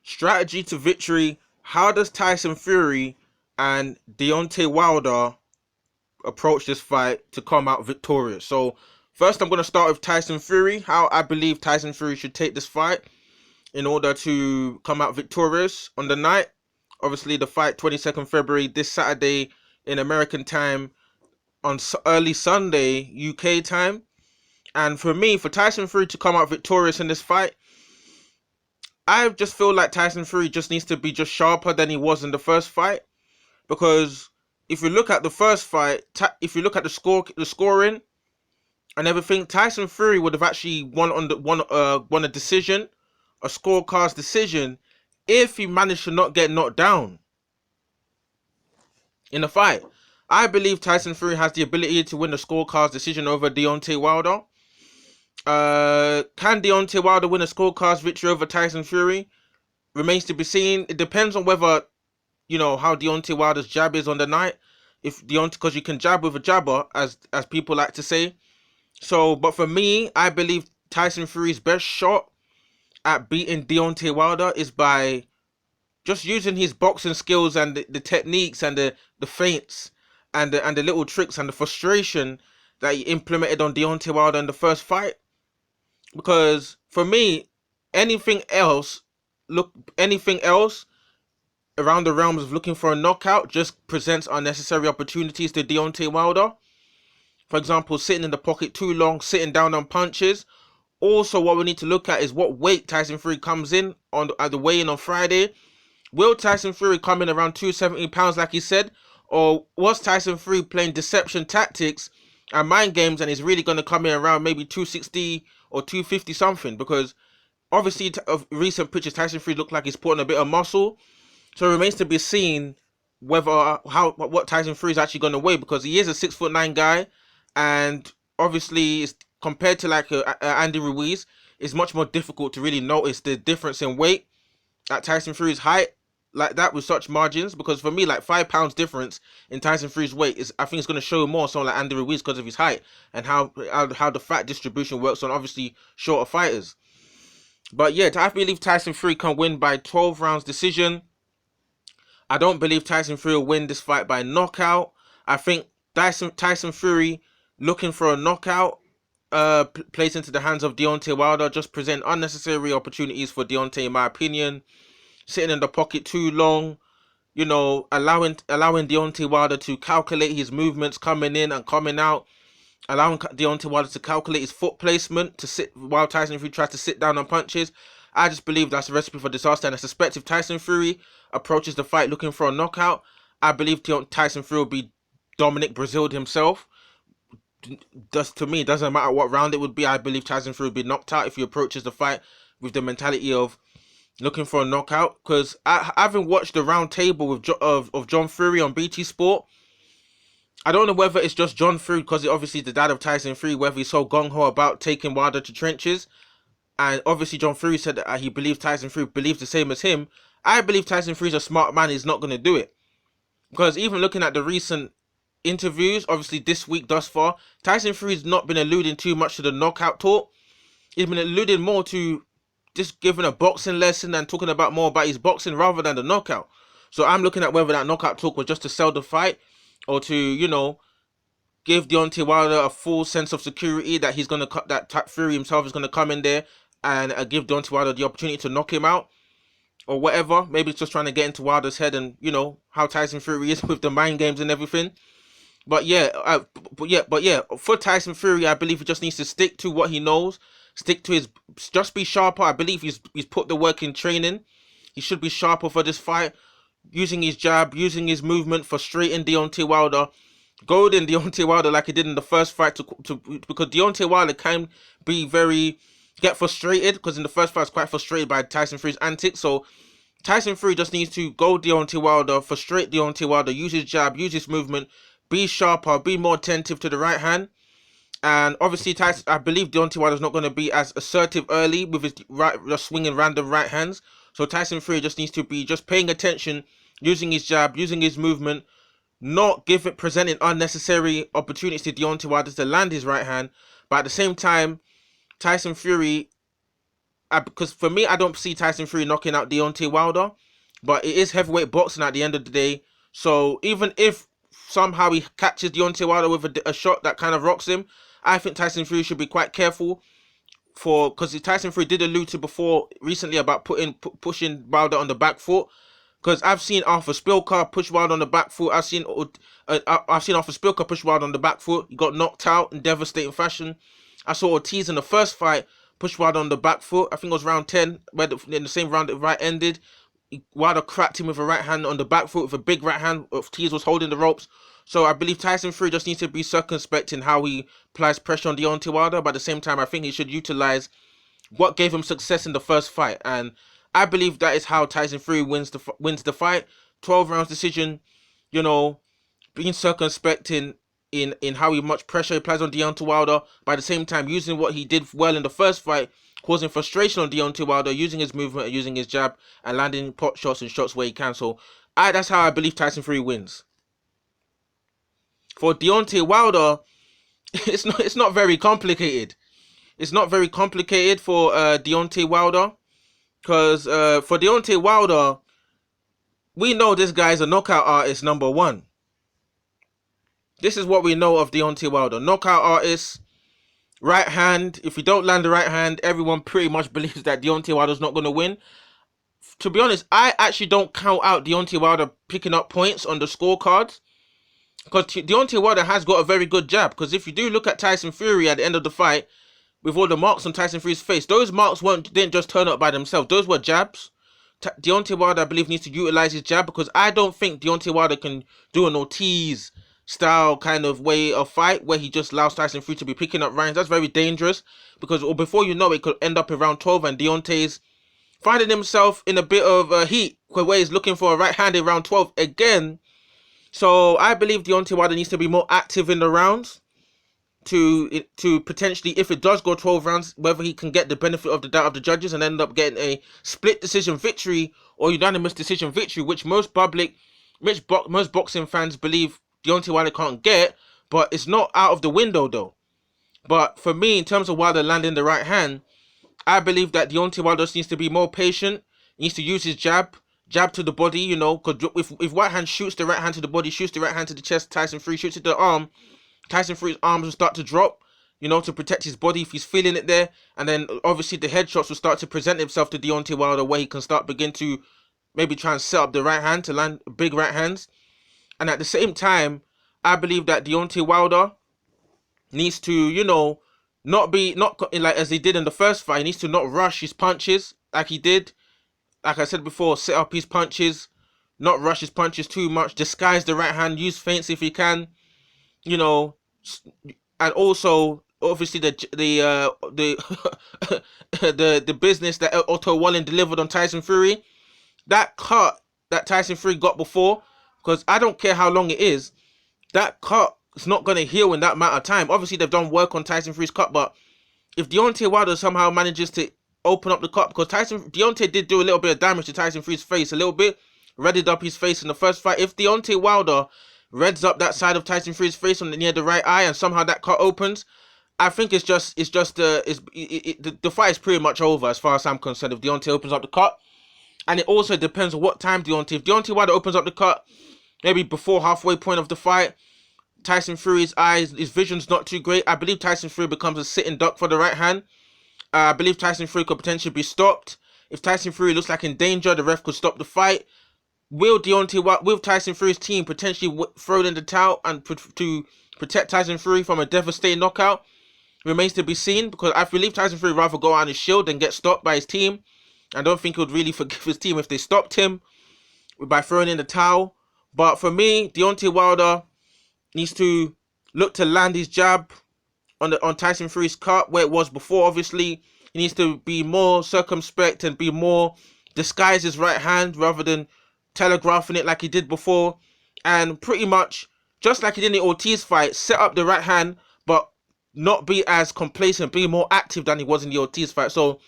Strategy to victory. How does Tyson Fury and Deontay Wilder approach this fight to come out victorious? So first I'm going to start with Tyson Fury, how I believe Tyson Fury should take this fight in order to come out victorious on the night. Obviously the fight 22nd February, this Saturday in American time, on early Sunday UK time. And for me, for Tyson Fury to come out victorious in this fight, I just feel like Tyson Fury just needs to be just sharper than he was in the first fight. Because if you look at the first fight, if you look at the scoring and everything, Tyson Fury would have actually won a decision, a scorecard decision, if he managed to not get knocked down in the fight. I believe Tyson Fury has the ability to win the scorecard decision over Deontay Wilder. Can Deontay Wilder win a scorecard victory over Tyson Fury? Remains to be seen. It depends on whether, how Deontay Wilder's jab is on the night. If Deontay, because you can jab with a jabber, as people like to say. So, but for me, I believe Tyson Fury's best shot at beating Deontay Wilder is by just using his boxing skills and the techniques and the feints and the little tricks and the frustration that he implemented on Deontay Wilder in the first fight. Because for me, anything else, anything else around the realms of looking for a knockout just presents unnecessary opportunities to Deontay Wilder. For example, sitting in the pocket too long, sitting down on punches. Also, what we need to look at is what weight Tyson Fury comes in at the weigh-in on Friday. Will Tyson Fury come in around 270 pounds like he said? Or was Tyson Fury playing deception tactics and mind games and is really going to come in around maybe 260 or 250 something? Because obviously, of recent pictures, Tyson Fury looked like he's putting a bit of muscle. So it remains to be seen what Tyson Fury is actually going to weigh, because he is a 6'9" guy, and obviously it's compared to like Andy Ruiz, it's much more difficult to really notice the difference in weight at Tyson Fury's height like that with such margins. Because for me, like 5 pounds difference in Tyson Fury's weight is, I think, it's going to show more someone like Andy Ruiz because of his height and how the fat distribution works on obviously shorter fighters. But yeah, I believe Tyson Fury can win by 12 rounds decision. I don't believe Tyson Fury will win this fight by knockout. I think Tyson Fury looking for a knockout plays into the hands of Deontay Wilder, just present unnecessary opportunities for Deontay, in my opinion. Sitting in the pocket too long, allowing Deontay Wilder to calculate his movements coming in and coming out, allowing Deontay Wilder to calculate his foot placement to sit while Tyson Fury tries to sit down on punches. I just believe that's a recipe for disaster, and I suspect if Tyson Fury approaches the fight looking for a knockout, I believe Tyson Fury will be Dominic Brazil'd himself. Just to me, it doesn't matter what round it would be. I believe Tyson Fury would be knocked out if he approaches the fight with the mentality of looking for a knockout. Because I haven't watched the round table of John Fury on BT Sport. I don't know whether it's just John Fury, because obviously the dad of Tyson Fury, whether he's so gung-ho about taking Wilder to trenches. And obviously John Fury said that he believes Tyson Fury believes the same as him. I believe Tyson Fury's a smart man. He's not going to do it. Because even looking at the recent interviews, obviously this week thus far, Tyson Fury's not been alluding too much to the knockout talk. He's been alluding more to just giving a boxing lesson and talking about more about his boxing rather than the knockout. So I'm looking at whether that knockout talk was just to sell the fight or to, give Deontay Wilder a full sense of security that he's going to cut that Fury himself is going to come in there and give Deontay Wilder the opportunity to knock him out or whatever. Maybe it's just trying to get into Wilder's head and, how Tyson Fury is with the mind games and everything. But yeah, for Tyson Fury, I believe he just needs to stick to what he knows, stick to just be sharper. I believe he's put the work in training. He should be sharper for this fight, using his jab, using his movement, frustrating Deontay Wilder, goading Deontay Wilder like he did in the first fight because Deontay Wilder can get frustrated, because in the first fight I was quite frustrated by Tyson Fury's antics. So Tyson Fury just needs to go Deontay Wilder, frustrate Deontay Wilder, use his jab, use his movement, be sharper, be more attentive to the right hand. And obviously, I believe Deontay Wilder's not going to be as assertive early with his just swinging random right hands. So Tyson Fury just needs to be just paying attention, using his jab, using his movement, not presenting unnecessary opportunities to Deontay Wilder to land his right hand. But at the same time, Tyson Fury, because for me, I don't see Tyson Fury knocking out Deontay Wilder, but it is heavyweight boxing at the end of the day. So even if somehow he catches Deontay Wilder with a shot that kind of rocks him, I think Tyson Fury should be quite careful because Tyson Fury did allude to before recently about pushing Wilder on the back foot. Because I've seen Arthur Spilker push Wilder on the back foot. I've seen Arthur Spilker push Wilder on the back foot. He got knocked out in devastating fashion. I saw Ortiz in the first fight push Wilder on the back foot. I think it was round 10, where in the same round the fight ended. Wilder cracked him with a right hand on the back foot with a big right hand. Ortiz was holding the ropes. So I believe Tyson Fury just needs to be circumspect in how he applies pressure on Deontay Wilder. But at the same time, I think he should utilize what gave him success in the first fight. And I believe that is how Tyson Fury wins the fight. 12 rounds decision, being circumspect in how much pressure he applies on Deontay Wilder. By the same time, using what he did well in the first fight, causing frustration on Deontay Wilder, using his movement and using his jab and landing pot shots and shots where he can. So that's how I believe Tyson Fury wins. For Deontay Wilder, it's not very complicated. It's not very complicated for Deontay Wilder. Because for Deontay Wilder, we know this guy's a knockout artist number one. This is what we know of Deontay Wilder. Knockout artist, right hand. If you don't land the right hand, everyone pretty much believes that Deontay Wilder's not going to win. To be honest, I actually don't count out Deontay Wilder picking up points on the scorecards. Because Deontay Wilder has got a very good jab. Because if you do look at Tyson Fury at the end of the fight, with all the marks on Tyson Fury's face, those marks didn't just turn up by themselves. Those were jabs. Deontay Wilder, I believe, needs to utilize his jab, because I don't think Deontay Wilder can do an Ortiz style kind of way of fight where he just allows Tyson Fury to be picking up rounds. That's very dangerous, because before you know it could end up in round 12 and Deontay's finding himself in a bit of heat where he's looking for a right hand in round 12 again. So I believe Deontay Wilder needs to be more active in the rounds to potentially, if it does go 12 rounds, whether he can get the benefit of the doubt of the judges and end up getting a split decision victory or unanimous decision victory, which most boxing fans believe Deontay Wilder can't get. But it's not out of the window though. But for me, in terms of Wilder landing the right hand, I believe that Deontay Wilder needs to be more patient. He needs to use his jab to the body, because if right hand shoots the right hand to the body, shoots the right hand to the chest, Tyson Fury shoots it to the arm, Tyson Fury's arms will start to drop, to protect his body if he's feeling it there. And then obviously the headshots will start to present himself to Deontay Wilder, where he can begin to maybe try and set up the right hand to land big right hands. And at the same time, I believe that Deontay Wilder needs to, not like as he did in the first fight. He needs to not rush his punches like he did. Like I said before, set up his punches, not rush his punches too much, disguise the right hand, use feints if he can. And also obviously the the business that Otto Wallen delivered on Tyson Fury, that cut that Tyson Fury got before, because I don't care how long it is, that cut is not going to heal in that amount of time. Obviously they've done work on Tyson Fury's cut, but if Deontay Wilder somehow manages to open up the cut, because Deontay did do a little bit of damage to Tyson Fury's face, a little bit, redded up his face in the first fight. If Deontay Wilder reds up that side of Tyson Fury's face near the right eye, and somehow that cut opens, I think the fight is pretty much over as far as I'm concerned if Deontay opens up the cut. And it also depends on what time if Deontay Wilder opens up the cut, maybe before halfway point of the fight, Tyson Fury's eyes, his vision's not too great, I believe Tyson Fury becomes a sitting duck for the right hand. I believe Tyson Fury could potentially be stopped. If Tyson Fury looks like in danger, the ref could stop the fight. Will Tyson Fury's team potentially throw in the towel and to protect Tyson Fury from a devastating knockout? Remains to be seen, because I believe Tyson Fury would rather go on his shield than get stopped by his team. I don't think he would really forgive his team if they stopped him by throwing in the towel. But for me, Deontay Wilder needs to look to land his jab on Tyson Fury's cut where it was before. Obviously, he needs to be more circumspect and be more disguise his right hand rather than telegraphing it like he did before, and pretty much just like he did in the Ortiz fight, set up the right hand but not be as complacent, be more active than he was in the Ortiz fight. So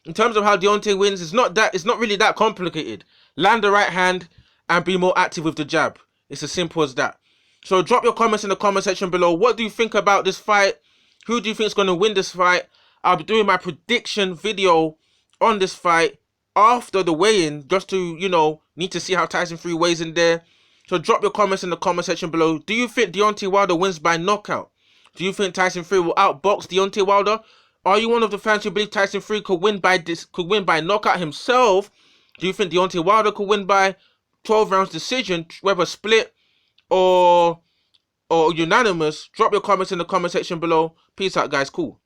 in terms of how Deontay wins, it's not really that complicated. Land the right hand and be more active with the jab. It's as simple as that. So drop your comments in the comment section below. What do you think about this fight? Who do you think is going to win this fight? I'll be doing my prediction video on this fight after the weigh-in, just to, need to see how Tyson Fury weighs in there. So drop your comments in the comment section below. Do you think Deontay Wilder wins by knockout? Do you think Tyson Fury will outbox Deontay Wilder? Are you one of the fans who believe Tyson Fury could win by knockout himself? Do you think Deontay Wilder could win by 12 rounds decision, whether split or unanimous? Drop your comments in the comment section below. Peace out, guys. Cool.